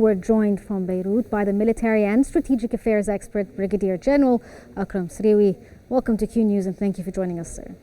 we're joined from Beirut by the military and strategic affairs expert, Brigadier General Akram Sreiwi. Welcome to Q News and thank you for joining us, sir.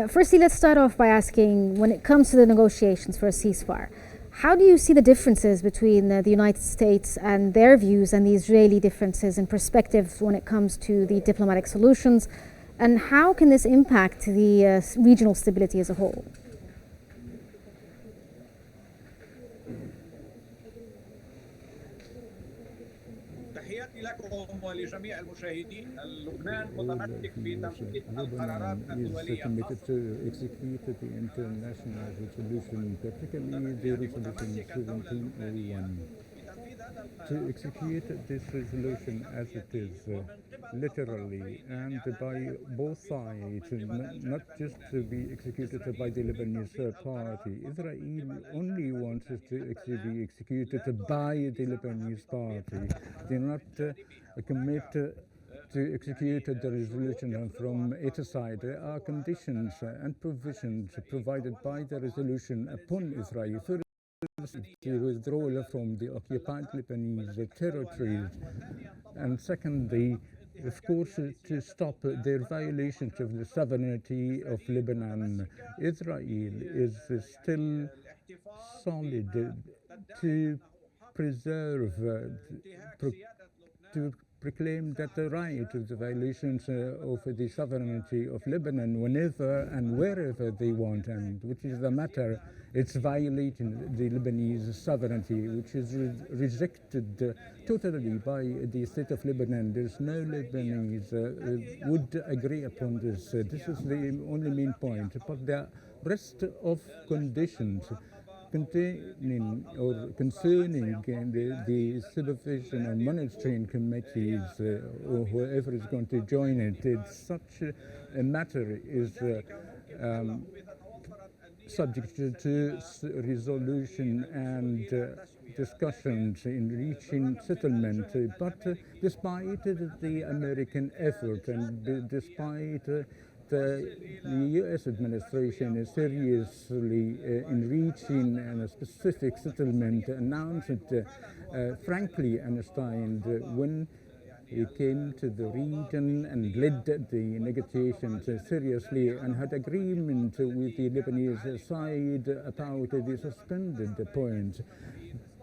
Firstly, let's start off by asking, when it comes to the negotiations for a ceasefire, how do you see the differences between the United States and their views and the Israeli differences in perspective when it comes to the diplomatic solutions? And how can this impact the regional stability as a whole? تحياتي لكم ولجميع المشاهدين. لبنان متمسك بتنفيذ القرارات الدولية committed to execute the international resolution, particularly the resolution 1701. To execute this resolution as it is, literally, and by both sides, not just to be executed by the Lebanese party. Israel only wants it to be executed by the Lebanese party. They not commit to execute the resolution from its side. There are conditions and provisions provided by the resolution upon Israel. The withdrawal from the occupied Lebanese territories, and secondly, of course, to stop their violations of the sovereignty of Lebanon. Israel is still solid to preserve, to proclaim that the right of the violations of the sovereignty of Lebanon whenever and wherever they want, and which is the matter, it's violating the Lebanese sovereignty, which is rejected totally by the state of Lebanon. There's no Lebanese would agree upon this. This is the only main point. But the rest of conditions containing or concerning the supervision and monitoring committees or whoever is going to join it, such a matter is subject to resolution and discussions in reaching settlement. But despite the American effort and despite the U.S. administration is seriously in reaching a specific settlement announced, frankly understand, when he came to the region and led the negotiations seriously and had agreement with the Lebanese side about the suspended points.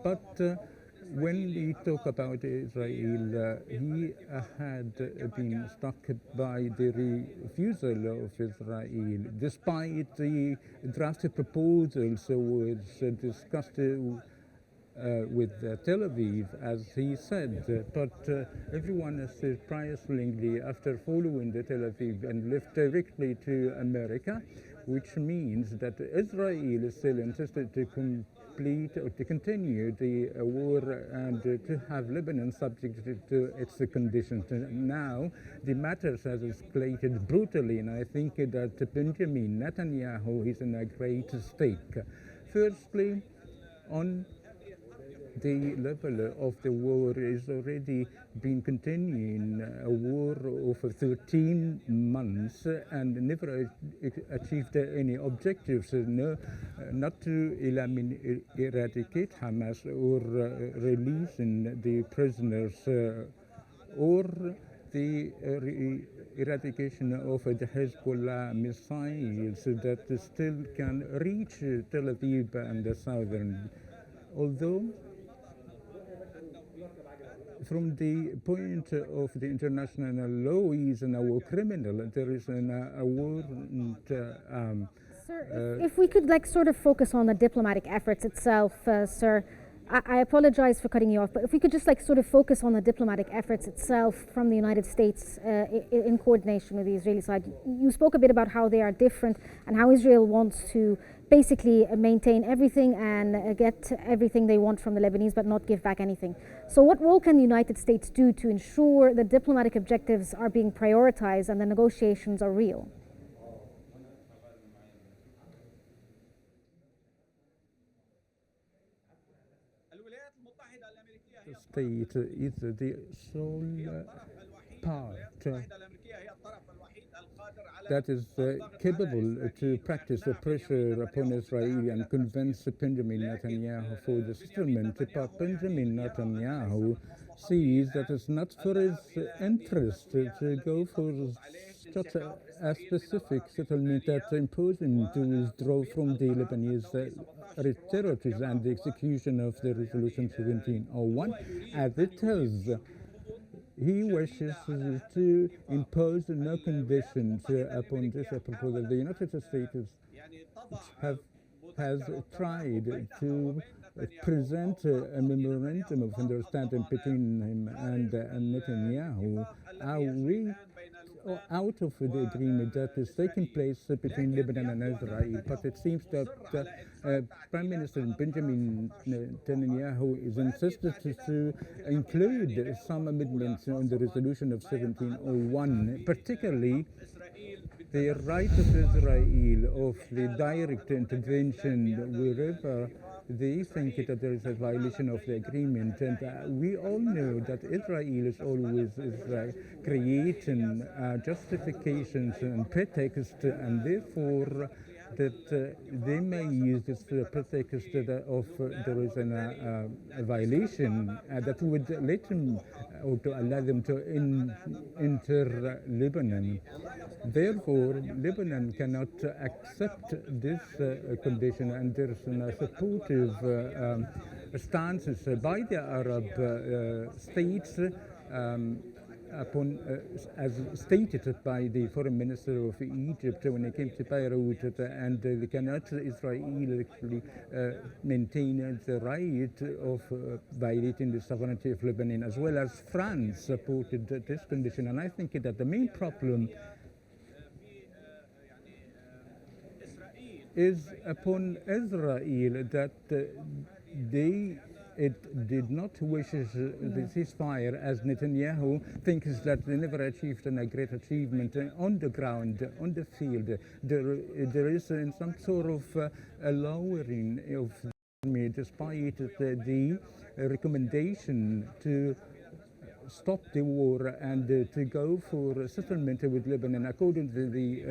But when we talk about Israel, he had been struck by the refusal of Israel, despite the draft proposals was discussed with Tel Aviv, as he said. But everyone surprisingly, after following the Tel Aviv and left directly to America, which means that Israel is still interested to complete or to continue the war and to have Lebanon subject to its conditions. Now, the matters has escalated brutally, and I think that Benjamin Netanyahu is in a great stake. Firstly, on the level of the war is already been continuing, a war over 13 months and never achieved any objectives, not to eradicate Hamas or releasing the prisoners or the eradication of the Hezbollah missiles that still can reach Tel Aviv and the southern. Although from the point of the international law, he is a war criminal. There is a warrant. Sir, if we could sort of focus on the diplomatic efforts itself, sir. I apologize for cutting you off, but if we could just sort of focus on the diplomatic efforts itself from the United States in coordination with the Israeli side. You spoke a bit about how they are different and how Israel wants to basically maintain everything and get everything they want from the Lebanese but not give back anything. So what role can the United States do to ensure the diplomatic objectives are being prioritized and the negotiations are real? The state is the sole part that is capable to practice pressure upon Israel and convince Benjamin Netanyahu for the settlement. But Benjamin Netanyahu sees that it's not for his interest to go for such a specific settlement that imposes him to withdraw from the Lebanese territories and the execution of the Resolution 1701. As it is, he wishes to impose no conditions upon this proposal. The United States has tried to present a memorandum of understanding between him and Netanyahu. Are we out of the agreement that is taking place between Lebanon and Israel? But it seems that Prime Minister Benjamin Netanyahu is insisted to include some amendments on the resolution of 1701, particularly the right of Israel of the direct intervention wherever they think that there is a violation of the agreement. And we all know that Israel is always creating justifications and pretexts, and therefore that they may use this pretext of there is a violation that would let them or to allow them to enter Lebanon. Therefore, Lebanon cannot accept this condition, and there is a supportive stances by the Arab states as stated by the foreign minister of Egypt when he came to Beirut, and they cannot Israel actually maintain the right of violating the sovereignty of Lebanon, as well as France supported this condition. And I think that the main problem is upon Israel that it did not wish the ceasefire, as Netanyahu thinks that they never achieved a great achievement on the ground, on the field. There is some sort of a lowering of the army, despite the recommendation to stop the war and to go for settlement with Lebanon, according to the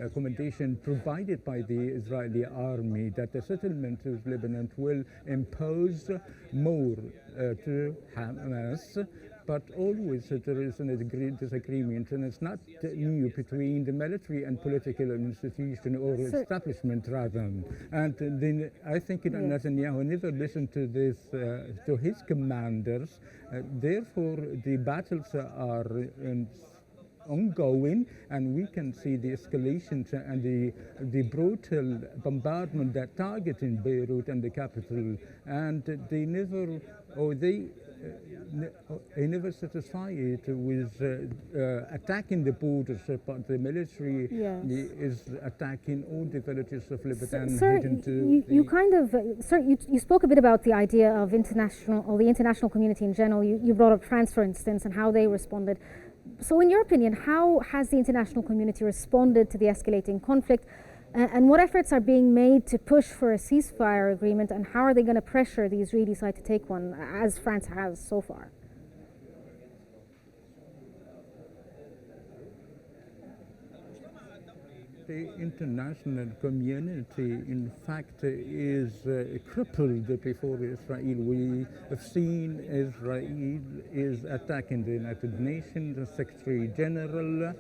recommendation provided by the Israeli army, that the settlement with Lebanon will impose more to Hamas. But always there is a disagreement, and it's not new between the military and political institution or establishment, rather. And then I think Netanyahu never listened to this, to his commanders. Therefore, the battles are ongoing, and we can see the escalation and the brutal bombardment that targeting Beirut and the capital, and they never, never satisfied with attacking the borders, but the military is attacking all the villages of Lebanon. You spoke a bit about the idea of the international community in general. You brought up France, for instance, and how they responded. So in your opinion, how has the international community responded to the escalating conflict? And what efforts are being made to push for a ceasefire agreement, and how are they going to pressure the Israeli side to take one, as France has so far? The international community, in fact, is crippled before Israel. We have seen Israel is attacking the United Nations, the Secretary General,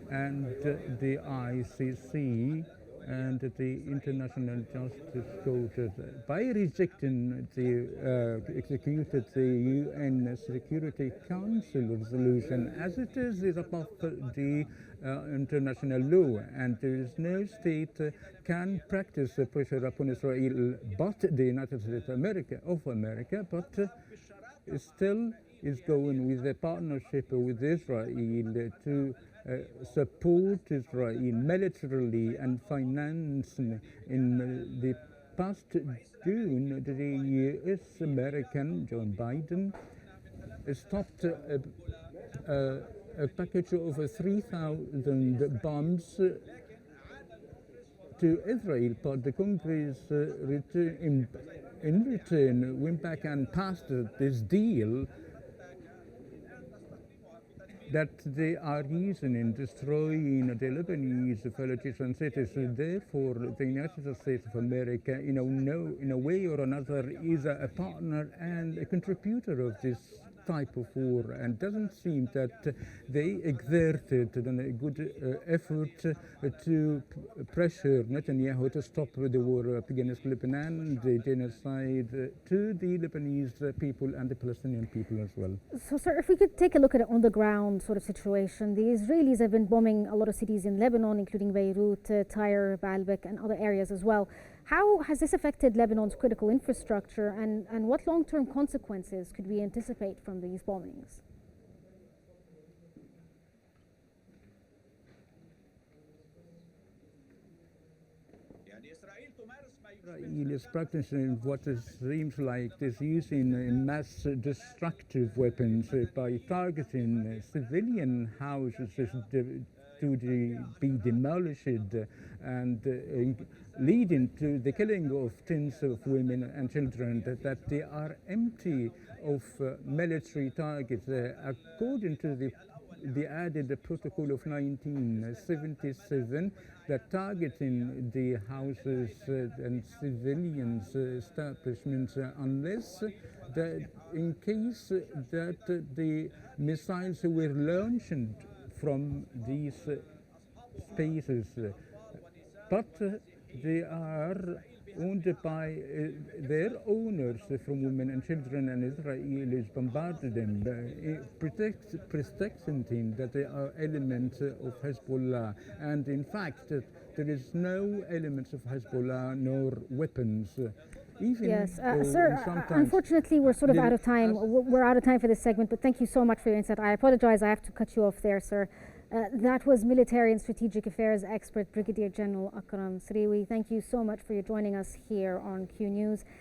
and the ICC and the International Justice Court, by rejecting the executed the UN Security Council resolution as it is above the international law, and there is no state can practice pressure upon Israel but the United States of America, but still is going with a partnership with Israel to support Israel militarily and financially. In the past June, the US American Joe Biden stopped a package of 3,000 bombs to Israel, but the Congress in return went back and passed this deal that they are using in destroying the Lebanese villages and cities. Therefore, the United States of America, in a way or another, is a partner and a contributor of this type of war, and doesn't seem that they exerted a good effort to pressure Netanyahu to stop the war against Lebanon, the genocide to the Lebanese people and the Palestinian people as well. So, sir, if we could take a look at an on-the-ground sort of situation, the Israelis have been bombing a lot of cities in Lebanon, including Beirut, Tyre, Baalbek, and other areas as well. How has this affected Lebanon's critical infrastructure, and what long-term consequences could we anticipate from these bombings? Israel is practicing what seems like this, using mass destructive weapons by targeting civilian houses to be demolished and leading to the killing of tens of women and children that they are empty of military targets. According to the added protocol of 1977, that targeting the houses and civilians establishments unless in case that the missiles were launched from these spaces, but they are owned by their owners, from women and children, and Israelis bombarded them, pretexting that they are elements of Hezbollah. And in fact, there is no elements of Hezbollah nor weapons. Yes, sir, unfortunately we're sort of out of time. We're out of time for this segment, but thank you so much for your insight. I apologize, I have to cut you off there, sir. That was military and strategic affairs expert Brigadier General Akram Sreiwi. Thank you so much for joining us here on Q News.